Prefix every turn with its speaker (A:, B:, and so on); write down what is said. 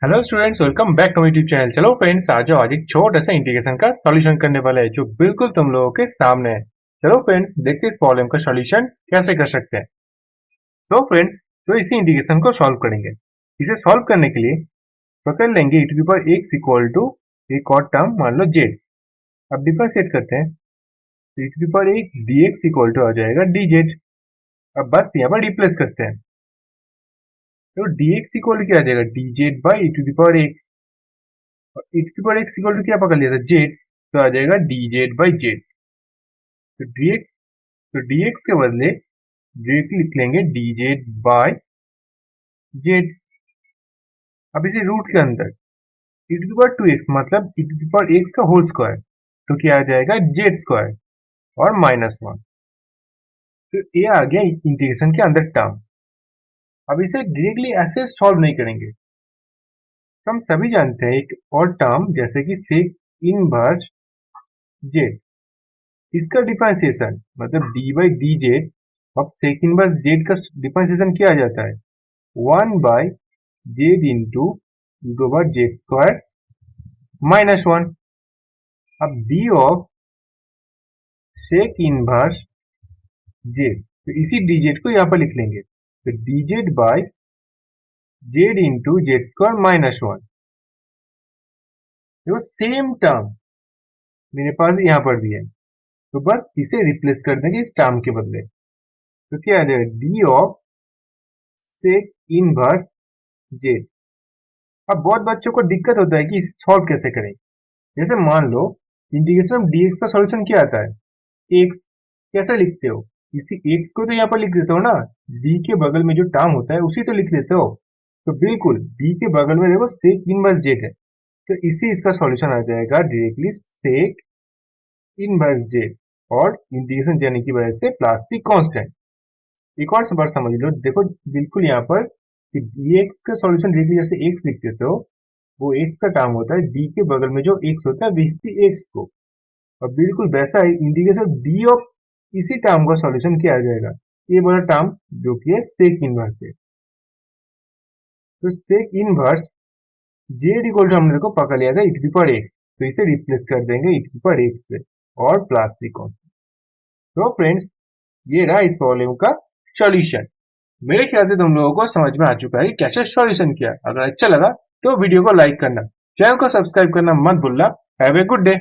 A: Hello students, welcome back to my YouTube channel. चलो friends, आज एक छोटा सा इंटीग्रेशन का सॉल्यूशन करने वाला है जो बिल्कुल तुम लोगों के सामने है। चलो फ्रेंड्स, देखते हैं इस प्रॉब्लम का सॉल्यूशन कैसे कर सकते हैं। तो फ्रेंड्स, तो इसी इंटीग्रेशन को सॉल्व करेंगे। इसे सॉल्व करने के लिए पकड़ लेंगे e to the power x equal to एक और टर्म मान लो z। अब डिफरेंशिएट करते हैं तो e to the power x dx equal to आ जाएगा dz। अब बस यहाँ पर रिप्लेस करते हैं तो dx इक्वल टू क्या आ जाएगा dz by e to the power x। और e to the power x equal to क्या पकड़ लिया था z, तो आ जाएगा dz बाई z। तो dx के बदले डायरेक्टली लिख लेंगे dz बाय z। अब इसे रूट के अंदर e to the power 2x मतलब e to the power x का होल स्क्वायर, तो क्या आ जाएगा z स्क्वायर और -1। तो ये आ गया इंटीग्रेशन के अंदर टर्म। अब इसे डायरेक्टली ऐसे सॉल्व नहीं करेंगे। तो हम सभी जानते हैं एक और टर्म जैसे कि सेक इनवर्स z, इसका डिफरेंशिएशन मतलब डी बाई डी जेड। अब सेक इनवर्स जेड का डिफरेंशिएशन किया जाता है 1 by Z into Z square -1। अब D of sec inverse Z, तो इसी डी जेड को यहाँ पर लिख लेंगे तो D Z by Z into Z square -1। देखो सेम टर्म मेरे पास यहाँ पर भी है, तो बस इसे रिप्लेस कर देंगे इस टर्म के बदले। तो क्या आ जाएगा D of sec inverse Z. अब बहुत बच्चों को दिक्कत होता है कि इसे सॉल्व कैसे करें। जैसे मान लो इंटीग्रेशन ऑफ dx का सॉल्यूशन क्या आता है, x। कैसे लिखते हो, इसी x को तो यहाँ पर लिख देते हो ना, d के बगल में जो टर्म होता है उसी तो लिख देते हो। तो बिल्कुल d के बगल में देखो सेक इनवर्स जेड है, तो इसी इसका सॉल्यूशन आ जाएगा डायरेक्टली सेक इनवर्स जेड और इंटीग्रेशन जाने की वजह से प्लस सी कांस्टेंट। एक और बार समझ लो, देखो बिल्कुल यहाँ पर कि dx का सॉल्यूशन डायरेक्टली जैसे x लिख देते हो, वो x का टर्म होता है d के बगल में जो x होता है विचती x को। और बिल्कुल वैसा ही इंटीग्रेशन d ऑफ इसी टर्म का सॉल्यूशन क्या आ जाएगा, ये वाला टर्म जो कि है सेक इनवर्स है। तो sec inverse Z equal to हमने देखो पकड़ लिया था e to the power x, तो इसे रिप्लेस कर देंगे e to the power x से और प्लस सी कांस्टेंट। तो फ्रेंड्स, ये रहा इस प्रॉब्लम का सॉल्यूशन। मेरे ख्याल से तुम लोगों को समझ में आ चुका है कि कैसे सॉल्यूशन किया। अगर अच्छा लगा तो वीडियो को लाइक करना, चैनल को सब्सक्राइब करना मत भूलना। Have a good day.